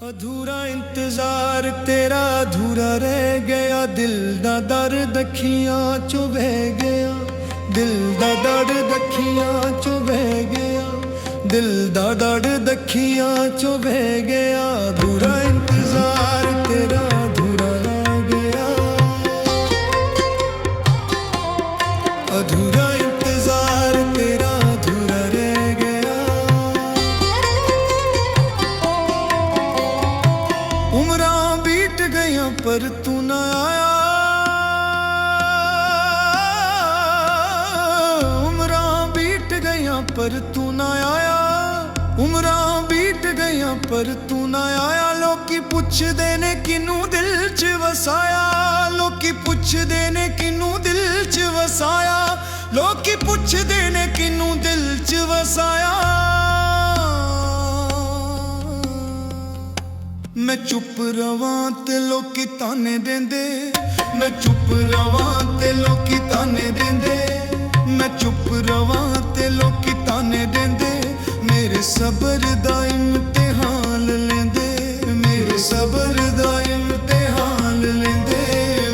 अधूरा इंतजार तेरा अधूरा रह गया, दिल दा दर्द अखियां चो बह गया, दिल दा दर्द अखियां चो बह गया, दिल दा दर्द अखियां चो बह गया। अधूरा इंतजार तेरा अधूरा रह गया, अधूरा इंतजार तेरा अधूरा रह गया। उम्रां बीत गईयां पर तू ना आया, उम्रां बीत गईयां पर तू ना आया, उम्रां बीत गईयां पर तू ना आया। लोकी पुछदे ने किनू दिल च वसाया, लोकी पुछदे ने किनू दिल च वसाया, लोकी पुछदे ने किनू दिल च वसाया। मैं चुप रवां ते लोकी ताने देंदे, मैं चुप रवां ते लोकी ताने देंदे, मैं चुप रवां ते लोकी ताने देंदे। मेरे सब्र दा इम्तिहान लेंदे, मेरे सब्र दा इम्तिहान लेंदे,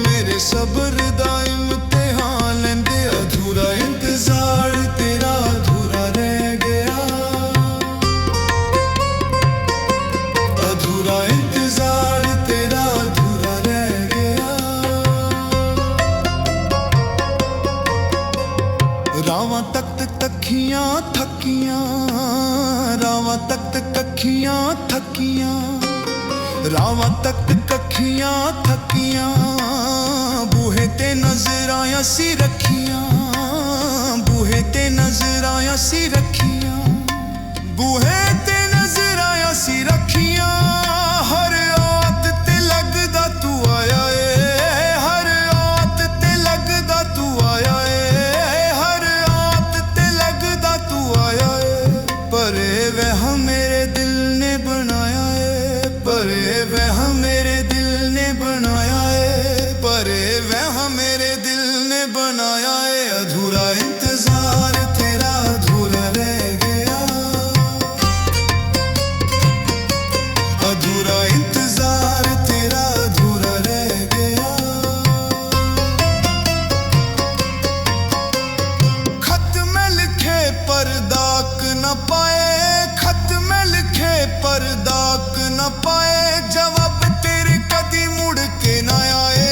मेरे सब्र दा इम्तिहान लेंदे। अधूरा इंतजार तेरा अधूरा रह गया, अधूरा इंतजार तेरा अधूरा रह गया। रावां तख्त तखियां थकियां, रावां तख्त कखियां थकियां, रावां तख्त कखियां थकियां। बूहे ते नजरां असी रखियां, बूहे ते नजरां असी रखियां, बूहे ते नजरां असी रखियां। हर आत ते लगदा तू आया ए, हर आत ते लगदा तू आया ए, हर आत ते लगदा तू आया ए। पर ए वहम मेरे दिल ने बनाया ए, पर ए वहम मेरे दिल ने बनाया ए, पर ए वहम मेरे दिल ने बनाया ए। अधूरा इंतजार तेरा अधूरा रह गया, अधूरा इंतजार तेरा अधूरा रह गया। खत में लिखे पर दाग न पाए, खत में लिखे पर दाग न पाए। जवाब तेरे कदी मुड़ के ना आए,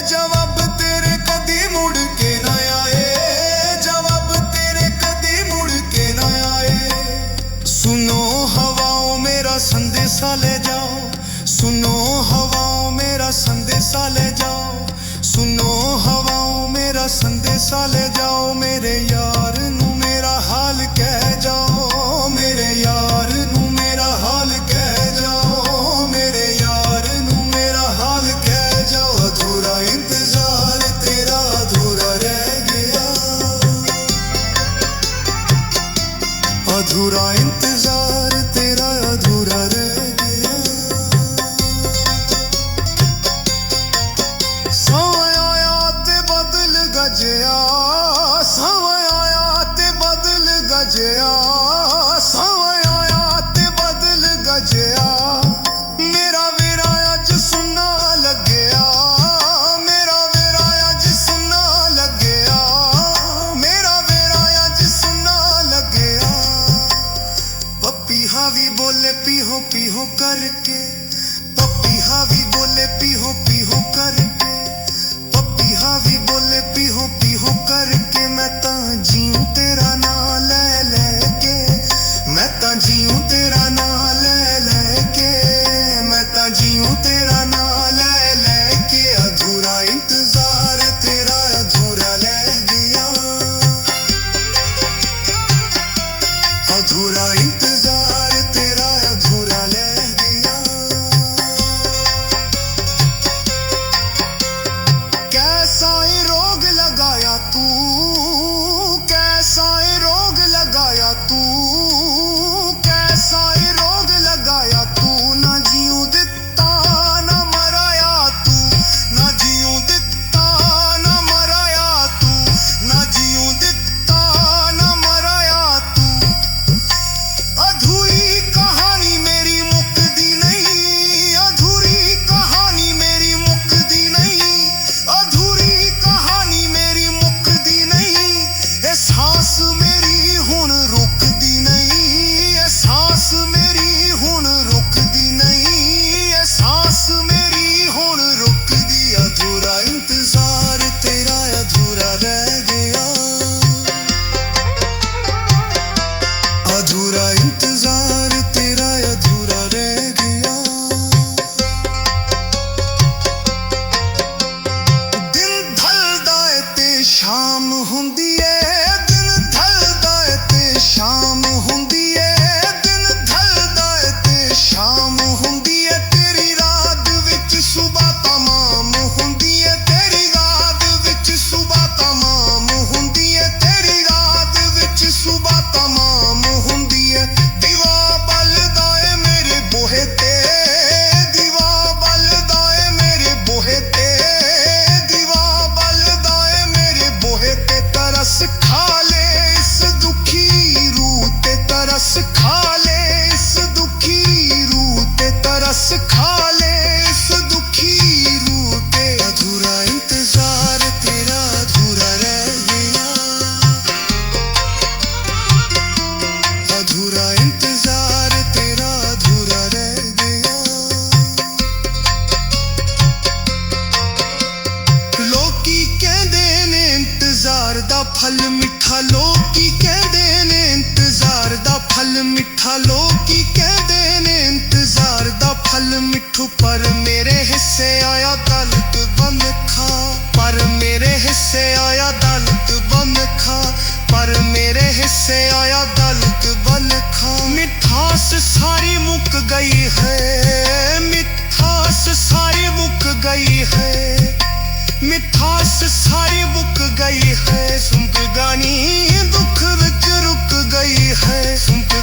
जवाब तेरे कदी मुड़ के ना आए, जवाब तेरे कदी मुड़ के ना आए। सुनो हवाओं मेरा संदेशा ले जाओ, सुनो हवाओं मेरा संदेशा ले जाओ, सुनो हवाओं मेरा संदेशा ले जाओ। मेरे यार नू मेरा हाल कह जाओ, मेरे यार नू मेरा हाल कह जाओ, मेरे यार नू मेरा हाल कह जाओ। अधूरा इंतजार तेरा अधूरा रह गया, अधूरा इंतजार तेरा अधूरा रह गया। समय आया ते बदल गजया, समय आया ते बदल गजया, समय आया ते बदल गजया। मेरा वेरा अज सुना लग्या, मेरा वेरा अज सुना लग्या, मेरा वेरा अज सुना लग्या। पप्पी हावी बोले पीहो पीहो करके, पप्पी हावी बोले पीहो पीहो करके, पप्पी हावी बोले पीहो पीहो करके। मैं तां जीऊं तेरा नाम ले लेके, मैं तां जीऊं तेरा नाम ले लेके, मैं तां जीऊं तेरा नाम ले लेके। अधूरा इंतजार तेरा अधूरा रह गया, अधूरा इंतजार तेरा अधूरा रह गया। ਹੁੰਦੀ ਏ ਤੇਰੀ ਰਾਤ ਵਿੱਚ ਸੁਬਾ ਤਮਾਮ ਹੁੰਦੀ ਏ ਤੇਰੀ ਰਾਤ ਵਿੱਚ ਸੁਬਾ ਤਮਾਮ ਹੁੰਦੀ ਏ ਤੇਰੀ ਰਾਤ ਵਿੱਚ ਸੁਬਾ ਤਮਾਮ ਹੁੰਦੀ ਏ ਦੀਵਾ ਬਲਦਾ ਏ ਮੇਰੇ ਬੂਹੇ ਤੇ ਦੀਵਾ ਬਲਦਾ ਏ ਮੇਰੇ ਬੂਹੇ ਤੇ ਦੀਵਾ ਬਲਦਾ ਏ ਮੇਰੇ ਬੂਹੇ ਤੇ ਤਰਸ ਖਾ ਲੈ ਇਸ ਦੁਖੀ ਰੂਹ ਤੇ ਤਰਸ ਖਾ ਲੈ ਇਸ ਦੁਖੀ ਰੂਹ ਤੇ ਤਰਸ ਖਾ ਲੈ ਇਸ ਦੁਖੀ ਰੂਹ ਤੇ ਅਧੂਰਾ ਇੰਤਜ਼ਾਰ ਤੇਰਾ ਅਧੂਰਾ ਰਹਿ ਗਿਆ ਅਧੂਰਾ ਇੰਤਜ਼ਾਰ ਤੇਰਾ ਅਧੂਰਾ ਰਹਿ ਗਿਆ ਲੋਕੀ ਕਹਿੰਦੇ ਨੇ ਇੰਤਜ਼ਾਰ ਦਾ ਫਲ ਮਿੱਠਾ ਲੋਕੀ ਕਹਿੰਦੇ ਨੇ ਇੰਤਜ਼ਾਰ ਦਾ ਫਲ ਮਿੱਠਾ ਲੋਕੀ ਕਹਿੰਦੇ ਨੇ ਇੰਤਜ਼ਾਰ ਦਾ ਫਲ ਮਿੱਠੂ ਪਰ ਮੇਰੇ ਹਿੱਸੇ ਆਇਆ ਦਲਤ ਬਨ ਖਾ ਪਰ ਮੇਰੇ ਹਿੱਸੇ ਆਇਆ ਦਲਤ ਬਨ ਖਾ ਪਰ ਮੇਰੇ ਹਿੱਸੇ ਆਇਆ ਦਲਤ ਬਨ ਖਾ ਮਿਠਾਸ ਸਾਰੀ ਮੁੱਕ ਗਈ ਹੈ ਮਿਠਾਸ ਸਾਰੀ ਮੁੱਕ ਗਈ ਹੈ ਮਿਠਾਸ ਸਾਰੀ ਮੁੱਕ ਗਈ ਹੈ ਸੁੰਕ ਗਾਨੀ ਦੁੱਖ ਵਿੱਚ ਰੁਕ ਗਈ ਹੈ ਸੁੰਕ